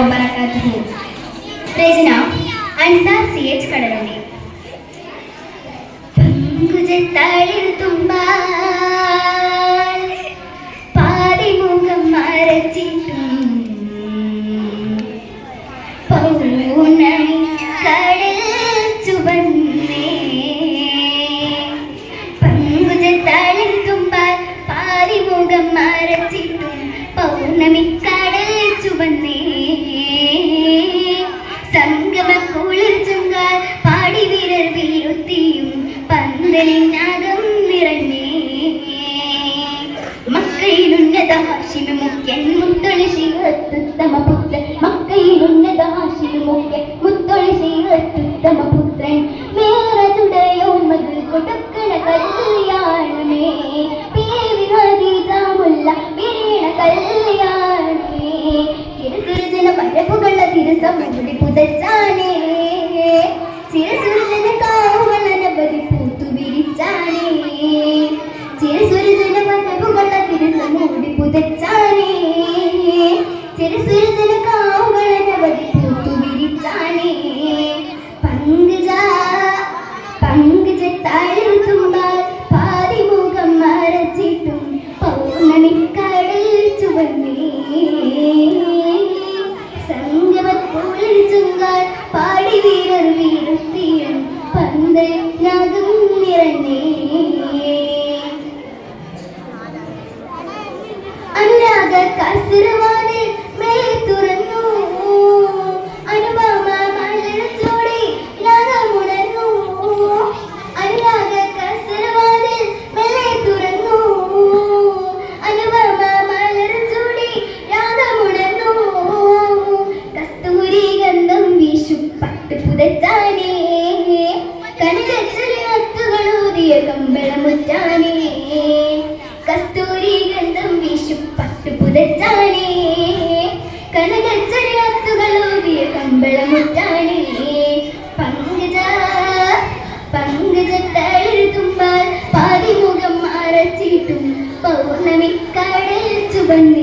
വബറകാതുഹു. രചന അൻസാർ CH കടലുണ്ടി. പങ്കുജത്താളിർത്തുമ്പാൽ പാതിമുഖം മറച്ചിട്ടും പൗർണമി കടൽ ചുവന്നേ. പങ്കുജത്താളിർത്തുമ്പാൽ പാതിമുഖം മറച്ചിട്ടും പൗർണമി കടൽ ചുവന്നേ. സംഗമക്കുളിർ ചുങ്കാൽ പാടി വിരൽ വീഴുത്തിയും പന്തലിനാദം നിറഞ്ഞേ. മക്കയിലുന്നത ഹാഷിമി മുഖ്യൻ മുത്തൊളി ശിവത്തുത്തമ പുത്രൻ. മക്കയിലുന്നത ഹാഷിമി മുഖ്യൻ മുത്തൊളി ശിവത്തുത്തമ പുത്രൻ. മേറതുടയോന്മകൾ കൊടുക്കണ കല്യാണമേ. പേരി ഹദീജാമുല്ല വിരീണ കല്യാണമേ. ചിരസുരജന പരപ്പുകള തിരുസമുടി പുതച്ചാനേ. ചിരസുരജന കാവുകൾ അനവധി പൂത്തു വിരിച്ചാനേ. ചിരസുരജന പരപ്പുകള തിരുസമുടി പുതച്ചാനേ. ചിരസുരജന കാവുകൾ അനവധി പൂത്തു വിരിച്ചാനേ. പങ്കുജത്താളിർത്തുമ്പാൽ പാതിമുഖം മറച്ചിട്ടും പൗർണമി കടൽ ചുവന്നേ. സംഗമക്കുളിർ ചുങ്കാൽ പാടി വീരർ വീഴുത്തിയും പന്തലിനാദം നിറഞ്ഞേ. അനുരാഗ കാസർവാദിൽ മേലെ തുറന്നു. അനുപമ മലർച്ചോടെ രാഗമുണർന്നു. അനുരാഗ കാസർവാദിൽ മേലെ തുറന്നു. അനുപമ മലർച്ചോടെ രാഗമുണർന്നു. കസ്തൂരി ഗന്ധം വീശും പട്ട് പുതച്ചാനേ. കനകച്ചൊലിയത്തുകളൂതിയ കമ്പളമുറ്റാനേ. കസ്തൂരി ഗന്ധം വീശും പട്ട് പുതച്ചാനേ. കനകച്ചൊലിയത്തുകളൂതിയ കമ്പളമുറ്റാനേ. പങ്കുജത്താളിർത്തുമ്പാൽ പാതിമുഖം മറച്ചിട്ടും പൗർണമി കടൽ ചുവന്നേ.